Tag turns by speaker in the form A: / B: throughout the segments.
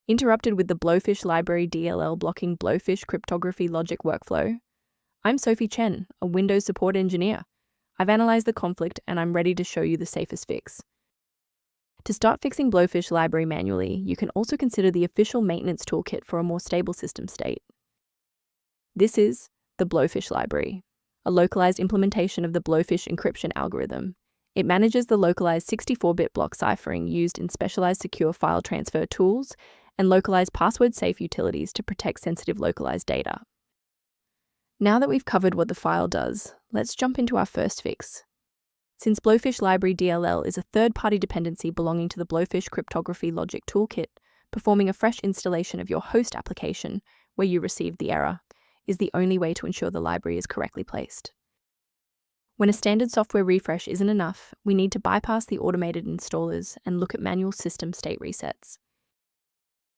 A: Interrupted with the Blowfish Library DLL blocking Blowfish Cryptography Logic workflow? I'm Sophie Chen, a Windows support engineer. I've analyzed the conflict and I'm ready to show you the safest fix. To start fixing Blowfish Library manually, you can also consider the official maintenance toolkit for a more stable system state. This is the Blowfish Library, a localized implementation of the Blowfish encryption algorithm. It manages the localized 64-bit block ciphering used in specialized secure file transfer tools and localized password-safe utilities to protect sensitive localized data. Now that we've covered what the file does, let's jump into our first fix. Since Blowfish Library DLL is a third-party dependency belonging to the Blowfish Cryptography Logic toolkit, performing a fresh installation of your host application where you received the error is the only way to ensure the library is correctly placed. When a standard software refresh isn't enough, we need to bypass the automated installers and look at manual system state resets.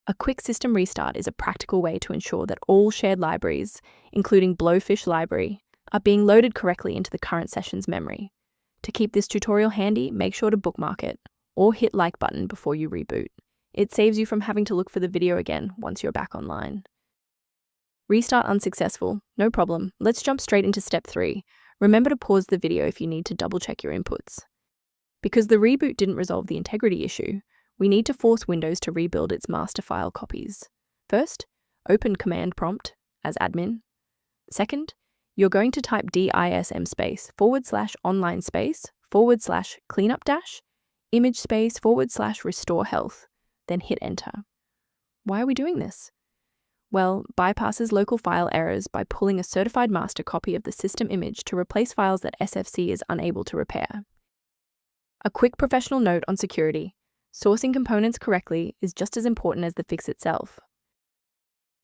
A: A quick system restart is a practical way to ensure that all shared libraries, including Blowfish Library, are being loaded correctly into the current session's memory. To keep this tutorial handy, make sure to bookmark it or hit like button before you reboot. It saves you from having to look for the video again once you're back online. Restart unsuccessful? No problem. Let's jump straight into step 3. Remember to pause the video if you need to double-check your inputs. Because the reboot didn't resolve the integrity issue, we need to force Windows to rebuild its master file copies. First, open command prompt as admin. Second, you're going to type dism space /online space /cleanup dash image space / restore health, then hit enter. Why are we doing this? Well, bypasses local file errors by pulling a certified master copy of the system image to replace files that SFC is unable to repair. A quick professional note on security. Sourcing components correctly is just as important as the fix itself.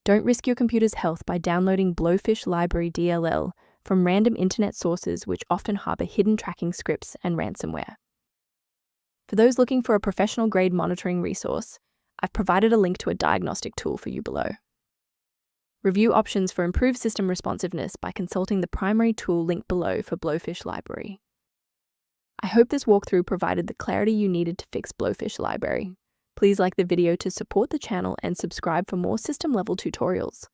A: Don't risk your computer's health by downloading Blowfish Library DLL from random internet sources which often harbor hidden tracking scripts and ransomware. For those looking for a professional-grade monitoring resource, I've provided a link to a diagnostic tool for you below. Review options for improved system responsiveness by consulting the primary tool linked below for Blowfish Library. I hope this walkthrough provided the clarity you needed to fix Blowfish Library. Please like the video to support the channel and subscribe for more system-level tutorials.